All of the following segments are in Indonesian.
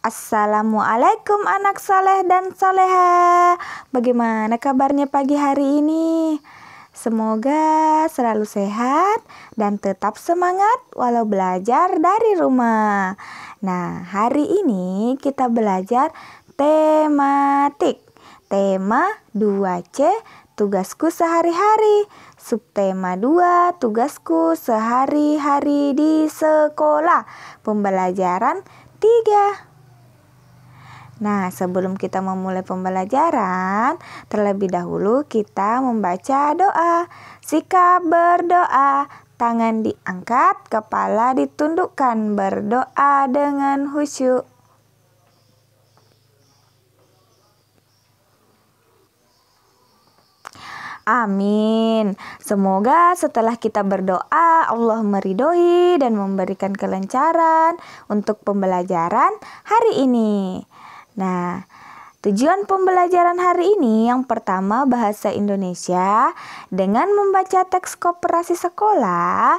Assalamualaikum anak soleh dan soleha. Bagaimana kabarnya pagi hari ini? Semoga selalu sehat dan tetap semangat walau belajar dari rumah. Nah, hari ini kita belajar tematik. Tema 2C, tugasku sehari-hari. Subtema 2, tugasku sehari-hari di sekolah. Pembelajaran 3. Nah, sebelum kita memulai pembelajaran, terlebih dahulu kita membaca doa. Sikap berdoa, tangan diangkat, kepala ditundukkan, berdoa dengan khusyuk. Amin. Semoga setelah kita berdoa, Allah meridhoi dan memberikan kelancaran untuk pembelajaran hari ini. Nah, tujuan pembelajaran hari ini yang pertama bahasa Indonesia. Dengan membaca teks koperasi sekolah,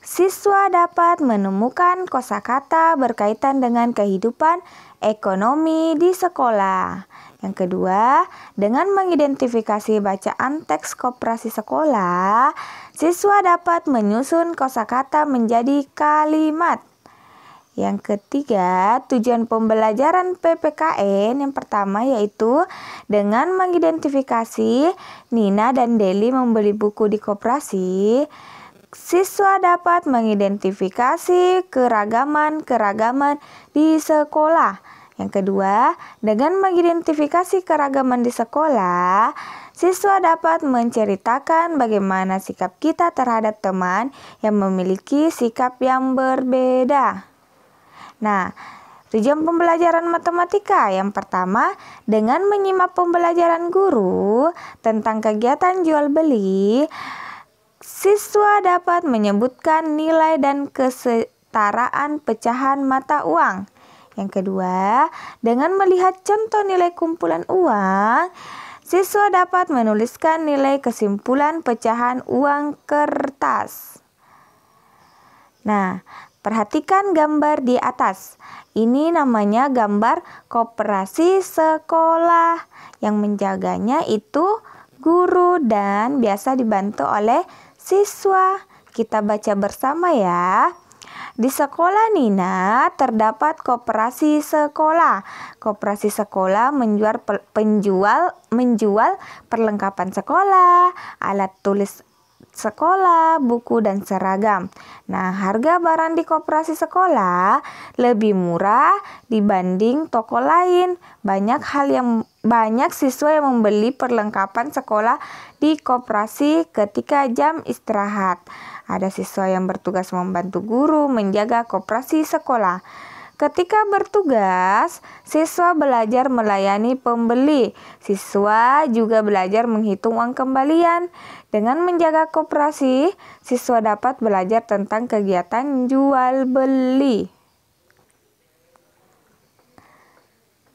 siswa dapat menemukan kosakata berkaitan dengan kehidupan ekonomi di sekolah. Yang kedua, dengan mengidentifikasi bacaan teks koperasi sekolah, siswa dapat menyusun kosakata menjadi kalimat. Yang ketiga, tujuan pembelajaran PPKN yang pertama yaitu dengan mengidentifikasi Nina dan Deli membeli buku di koperasi, siswa dapat mengidentifikasi keragaman-keragaman di sekolah. Yang kedua, dengan mengidentifikasi keragaman di sekolah, siswa dapat menceritakan bagaimana sikap kita terhadap teman yang memiliki sikap yang berbeda. Nah, tujuan pembelajaran matematika yang pertama, dengan menyimak pembelajaran guru tentang kegiatan jual beli, siswa dapat menyebutkan nilai dan kesetaraan pecahan mata uang. Yang kedua, dengan melihat contoh nilai kumpulan uang, siswa dapat menuliskan nilai kesimpulan pecahan uang kertas. Nah, perhatikan gambar di atas. Ini namanya gambar koperasi sekolah. Yang menjaganya itu guru dan biasa dibantu oleh siswa. Kita baca bersama ya. Di sekolah Nina terdapat koperasi sekolah. Koperasi sekolah menjual perlengkapan sekolah, alat tulis sekolah, buku dan seragam. Nah, harga barang di koperasi sekolah lebih murah dibanding toko lain. Banyak siswa yang membeli perlengkapan sekolah di koperasi ketika jam istirahat. Ada siswa yang bertugas membantu guru menjaga koperasi sekolah. Ketika bertugas, siswa belajar melayani pembeli. Siswa juga belajar menghitung uang kembalian. Dengan menjaga koperasi, siswa dapat belajar tentang kegiatan jual beli.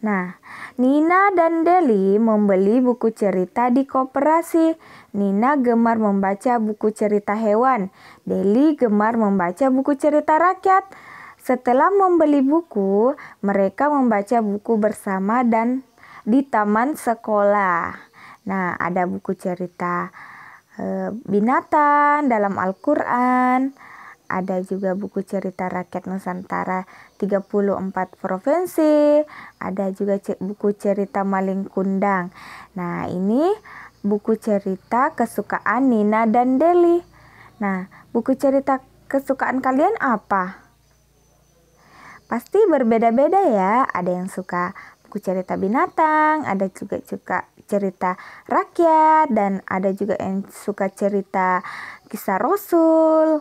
Nah, Nina dan Deli membeli buku cerita di koperasi. Nina gemar membaca buku cerita hewan. Deli gemar membaca buku cerita rakyat. Setelah membeli buku, mereka membaca buku bersama dan di taman sekolah. Nah, ada buku cerita binatang dalam Al-Quran. Ada juga buku cerita rakyat Nusantara 34 provinsi. Ada juga buku cerita Maling Kundang. Nah, ini buku cerita kesukaan Nina dan Deli. Nah, buku cerita kesukaan kalian apa? Pasti berbeda-beda ya. Ada yang suka buku cerita binatang, ada juga suka cerita rakyat, dan ada juga yang suka cerita kisah Rasul.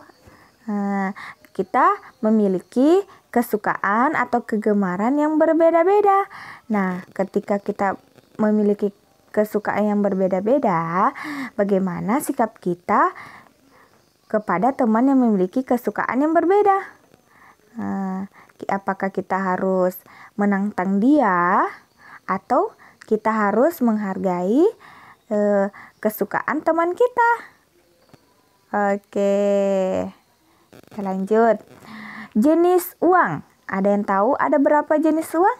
Nah, kita memiliki kesukaan atau kegemaran yang berbeda-beda. Nah, ketika kita memiliki kesukaan yang berbeda-beda, bagaimana sikap kita kepada teman yang memiliki kesukaan yang berbeda? Apakah kita harus menantang dia atau kita harus menghargai kesukaan teman kita? Oke. Kita lanjut. Jenis uang. Ada yang tahu ada berapa jenis uang?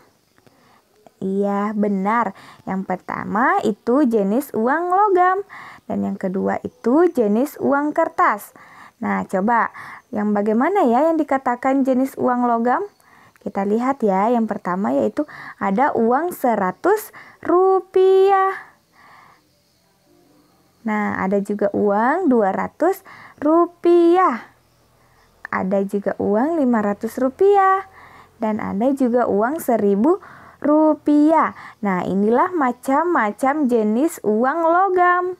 Iya, benar. Yang pertama itu jenis uang logam dan yang kedua itu jenis uang kertas. Nah, coba yang bagaimana ya yang dikatakan jenis uang logam? Kita lihat ya, yang pertama yaitu ada uang 100 rupiah. Nah, ada juga uang 200 rupiah. Ada juga uang 500 rupiah. Dan ada juga uang 1000 rupiah. Nah, inilah macam-macam jenis uang logam.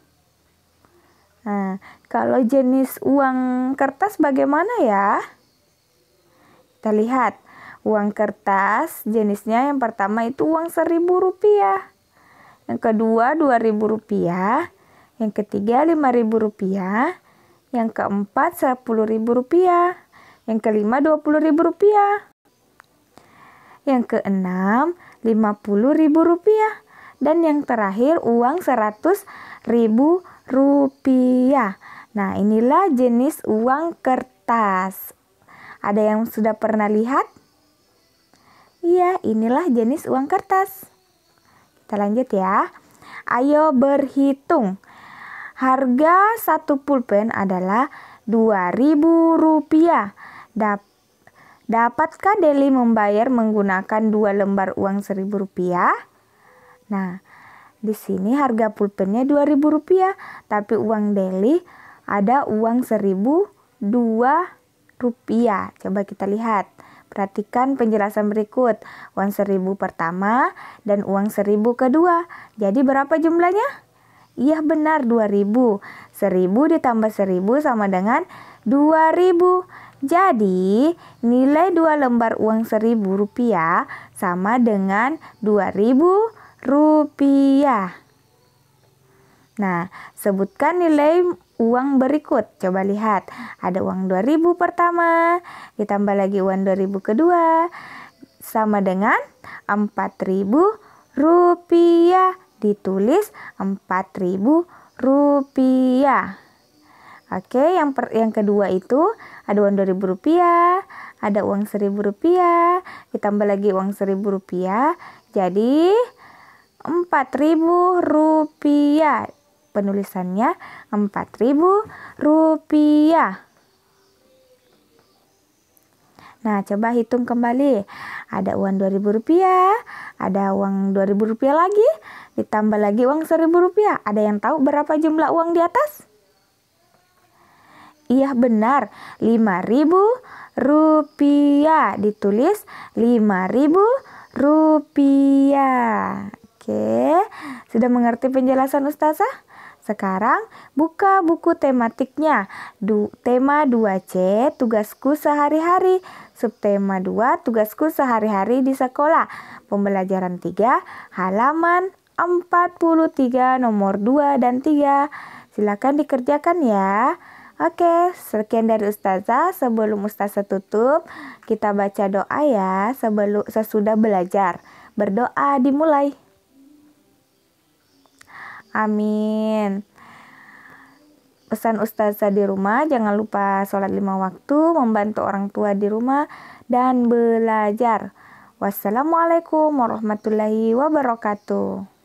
Nah, kalau jenis uang kertas bagaimana ya? Kita lihat. Uang kertas jenisnya yang pertama itu uang 1000 rupiah. Yang kedua 2000 rupiah. Yang ketiga 5000 rupiah. Yang keempat 10.000 rupiah. Yang kelima 20.000 rupiah. Yang keenam 50.000 rupiah. Dan yang terakhir uang 100.000 rupiah. Nah, inilah jenis uang kertas. Ada yang sudah pernah lihat? Iya, inilah jenis uang kertas. Kita lanjut ya. Ayo berhitung. Harga satu pulpen adalah 2.000 rupiah. Dapatkah Deli membayar menggunakan 2 lembar uang 1.000 rupiah? Nah, di sini harga pulpennya 2.000 rupiah, tapi uang Deli ada uang 1.002 rupiah. Coba kita lihat. Perhatikan penjelasan berikut. Uang 1.000 pertama dan uang 1.000 kedua. Jadi berapa jumlahnya? Iya benar 2.000. 1.000 ditambah 1.000 sama dengan 2.000. Jadi nilai 2 lembar uang 1.000 rupiah sama dengan 2.000 rupiah. Nah, sebutkan nilai uang berikut. Coba lihat. Ada uang 2.000 pertama, ditambah lagi uang 2.000 kedua, sama dengan 4.000 rupiah. Ditulis 4.000 rupiah. Oke, yang kedua itu ada uang 2.000 rupiah, ada uang 1.000 rupiah, ditambah lagi uang 1.000 rupiah, jadi 4.000 rupiah. Penulisannya 4.000 rupiah. Nah, coba hitung kembali. Ada uang 2.000 rupiah, ada uang 2.000 rupiah lagi, ditambah lagi uang 1.000 rupiah. Ada yang tahu berapa jumlah uang di atas? Iya benar, 5.000 rupiah. Ditulis 5.000 rupiah. Oke, sudah mengerti penjelasan Ustazah? Sekarang buka buku tematiknya. Tema 2C, tugasku sehari-hari. Subtema 2, tugasku sehari-hari di sekolah. Pembelajaran 3, halaman 43, nomor 2 dan 3. Silakan dikerjakan ya. Oke, sekian dari Ustazah. Sebelum Ustazah tutup, kita baca doa ya sesudah belajar. Berdoa dimulai. Amin. Pesan Ustazah di rumah, jangan lupa sholat 5 waktu, membantu orang tua di rumah, dan belajar. Wassalamualaikum warahmatullahi wabarakatuh.